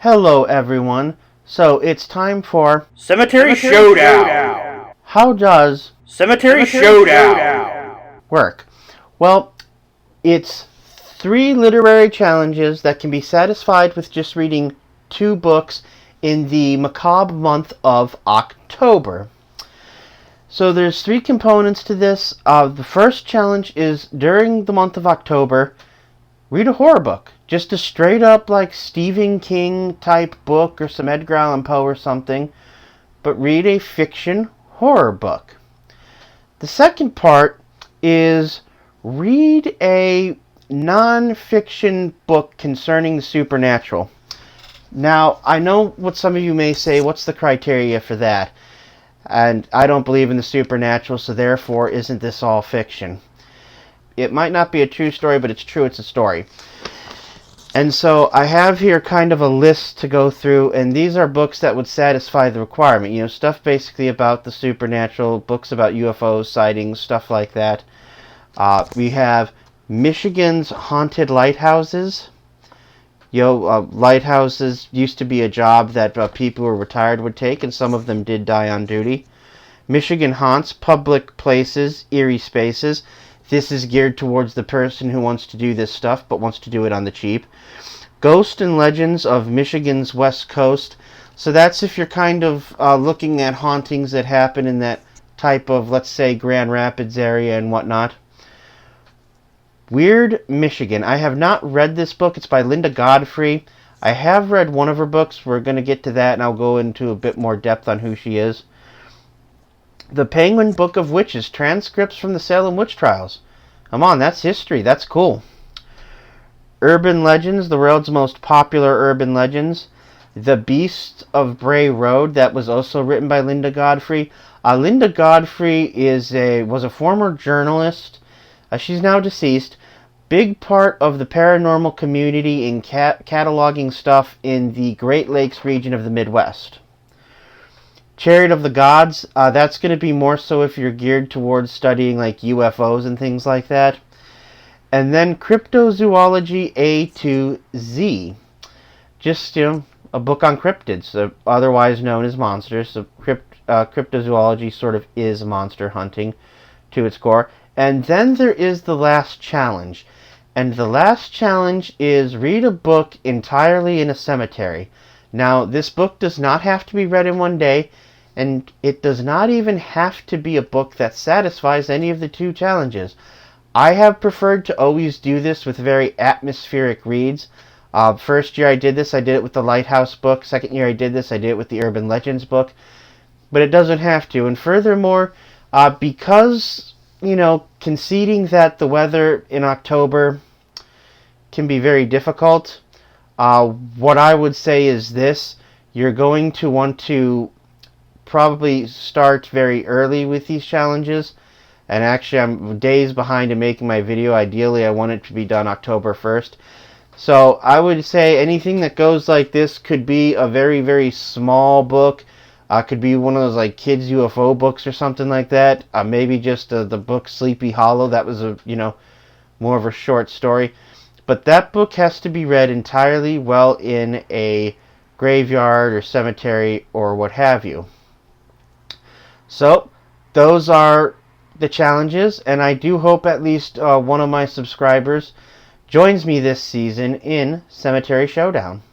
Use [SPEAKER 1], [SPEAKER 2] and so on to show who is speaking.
[SPEAKER 1] Hello everyone. So it's time for
[SPEAKER 2] Cemetery Showdown.
[SPEAKER 1] How does
[SPEAKER 2] Cemetery Showdown.
[SPEAKER 1] work? Well, it's 3 literary challenges that can be satisfied with just reading 2 books in the macabre month of October. So there's 3 components to this. The first challenge is during the month of October, read a horror book. Just a straight up like Stephen King type book or some Edgar Allan Poe or something. But read a fiction horror book. The second part is read a non-fiction book concerning the supernatural. Now, I know what some of you may say, what's the criteria for that? And I don't believe in the supernatural, so therefore isn't this all fiction? It might not be a true story, but it's true, it's a story. And so I have here kind of a list to go through, and these are books that would satisfy the requirement. You know, stuff basically about the supernatural, books about UFOs, sightings, stuff like that. We have Michigan's Haunted Lighthouses. Lighthouses used to be a job that people who were retired would take, and some of them did die on duty. Michigan Haunts, Public Places, Eerie Spaces. This is geared towards the person who wants to do this stuff, but wants to do it on the cheap. Ghost and Legends of Michigan's West Coast. So that's if you're kind of looking at hauntings that happen in that type of, let's say, Grand Rapids area and whatnot. Weird Michigan. I have not read this book. It's by Linda Godfrey. I have read one of her books. We're going to get to that, and I'll go into a bit more depth on who she is. The Penguin Book of Witches, transcripts from the Salem witch trials. Come on, that's history. That's cool. Urban Legends, the world's most popular urban legends. The Beast of Bray Road, that was also written by Linda Godfrey. Linda Godfrey was a former journalist. She's now deceased. Big part of the paranormal community in cataloging stuff in the Great Lakes region of the Midwest. Chariot of the Gods, that's going to be more so if you're geared towards studying like UFOs and things like that. And then Cryptozoology A to Z. Just, a book on cryptids, otherwise known as monsters. So cryptozoology sort of is monster hunting to its core. And then there is the last challenge. And the last challenge is read a book entirely in a cemetery. Now, this book does not have to be read in one day, and it does not even have to be a book that satisfies any of the 2 challenges. I have preferred to always do this with very atmospheric reads. First year I did this, I did it with the Lighthouse book. Second year I did this, I did it with the Urban Legends book. But it doesn't have to. And furthermore, because, conceding that the weather in October can be very difficult, what I would say is this: you're going to want to probably start very early with these challenges. And actually, I'm days behind in making my video. Ideally, I want it to be done October 1st. So I would say anything that goes like this could be a very, very small book. Could be one of those like kids UFO books or something like that. Maybe just the book Sleepy Hollow. That was more of a short story. But that book has to be read entirely while in a graveyard or cemetery or what have you. So, those are the challenges, and I do hope at least one of my subscribers joins me this season in Cemetery Showdown.